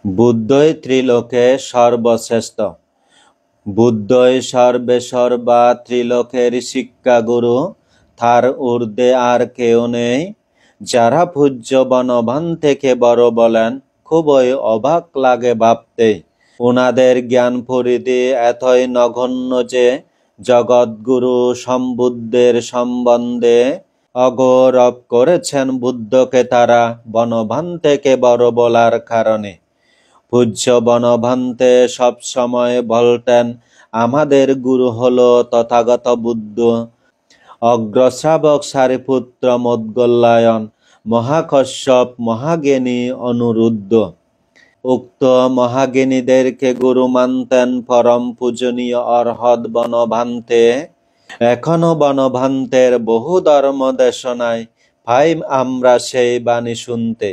বুদ্ধই ত্রিলোকে সর্বশ্রেষ্ঠ। বুদ্ধই সর্বে সর্বা, ত্রিলোকের শিক্ষাগুরু, তার ঊর্ধ্বে আর কেউ নেই। যারা পূজ্য বনভান থেকে বড় বলেন, খুবই অবাক লাগে ভাবতে। ওনাদের জ্ঞান পরিধি এতই নগণ্য যে জগৎগুরু সম্বুদ্ধের সম্বন্ধে অগৌরব করেছেন বুদ্ধকে তারা বনভান থেকে বড় বলার কারণে। পূজ্য বনভান্তে সবসময় বলতেন, আমাদের গুরু হলো তথাগত বুদ্ধ। অগ্রশ্রাবক সারিপুত্র মোদ্গল্যায়ন, মহাকশ্যপ, মহাজ্ঞানী অনুরুদ্ধ। উক্ত মহাজ্ঞানীদেরকে গুরু মানতেন পরম পূজনীয় অর্হৎ বনভান্তে। এখনো বনভান্তের বহু ধর্ম দেশনায় পাই আমরা সেই বাণী শুনতে।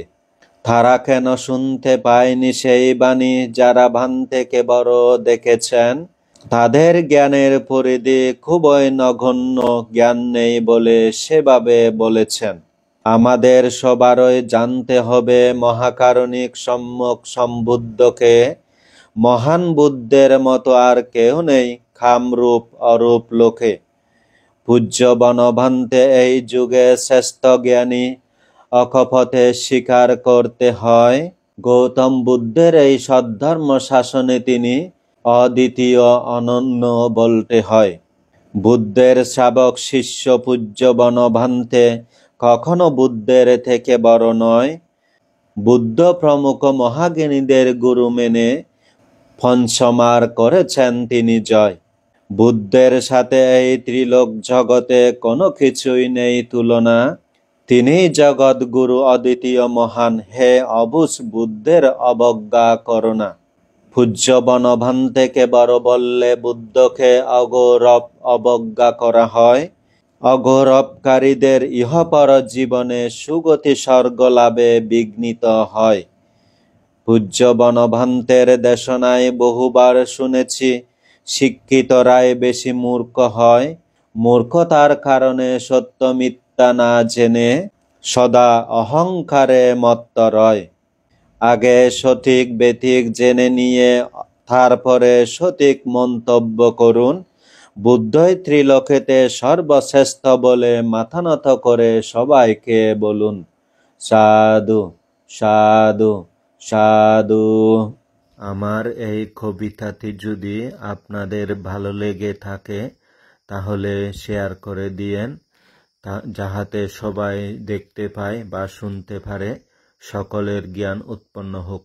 তারা কেন শুনতে পায়নি সেই বাণী? যারা ভান থেকে বড় দেখেছেন, তাদের জ্ঞানের পরিধি খুবই নগণ্য, জ্ঞান নেই বলে সেভাবে বলেছেন। আমাদের সবারই জানতে হবে মহাকারুণিক সম্যক সম্বুদ্ধকে। মহান বুদ্ধের মতো আর কেউ নেই কামরূপ অরূপ লোকে। পূজ্য বনভান্তে এই যুগে শ্রেষ্ঠ জ্ঞানী, অকপথে স্বীকার করতে হয়। গৌতম বুদ্ধের এই সদ্ধর্ম শাসনে তিনি অদ্বিতীয় অনন্য বলতে হয়। বুদ্ধের শ্রাবক শিষ্য পূজ্য বনভান্তে কখনো বুদ্ধের থেকে বড় নয়। বুদ্ধ প্রমুখ মহাজ্ঞানীদের গুরু মেনে পঞ্চমার করেছেন তিনি জয়। বুদ্ধের সাথে এই ত্রিলোক জগতে কোনো কিছুই নেই তুলনা। তিনি জগৎ গুরু অদ্বিতীয় মহান। হে অবুঝ বুদ্ধের অবজ্ঞা করোনা। পূজ্য বনভান্তেকে বড় বললে বুদ্ধকে অগৌরব অবজ্ঞা করা হয়। অগৌরবকারীদের ইহপর জীবনে সুগতি স্বর্গ লাভে বিঘ্নিত হয়। পূজ্য বনভান্তের দেশনায় বহুবার শুনেছি, শিক্ষিতরাই বেশি মূর্খ হয়। মূর্খতার কারণে সত্য মিথ্যা না জেনে সদা অহংকারে মত্ত রয়। আগে সঠিক বেঠিক জেনে নিয়ে তারপরে সঠিক মন্তব্য করুন। বুদ্ধই ত্রিলোকেতে সর্বশ্রেষ্ঠ বলে মাথা নত করে সবাইকে বলুন, সাধু সাধু সাধু। আমার এই কবিতাটি যদি আপনাদের ভালো লেগে থাকে তাহলে শেয়ার করে দিয়েন, যাহাতে সবাই দেখতে পায় বা শুনতে পারে। সকলের জ্ঞান উৎপন্ন হোক।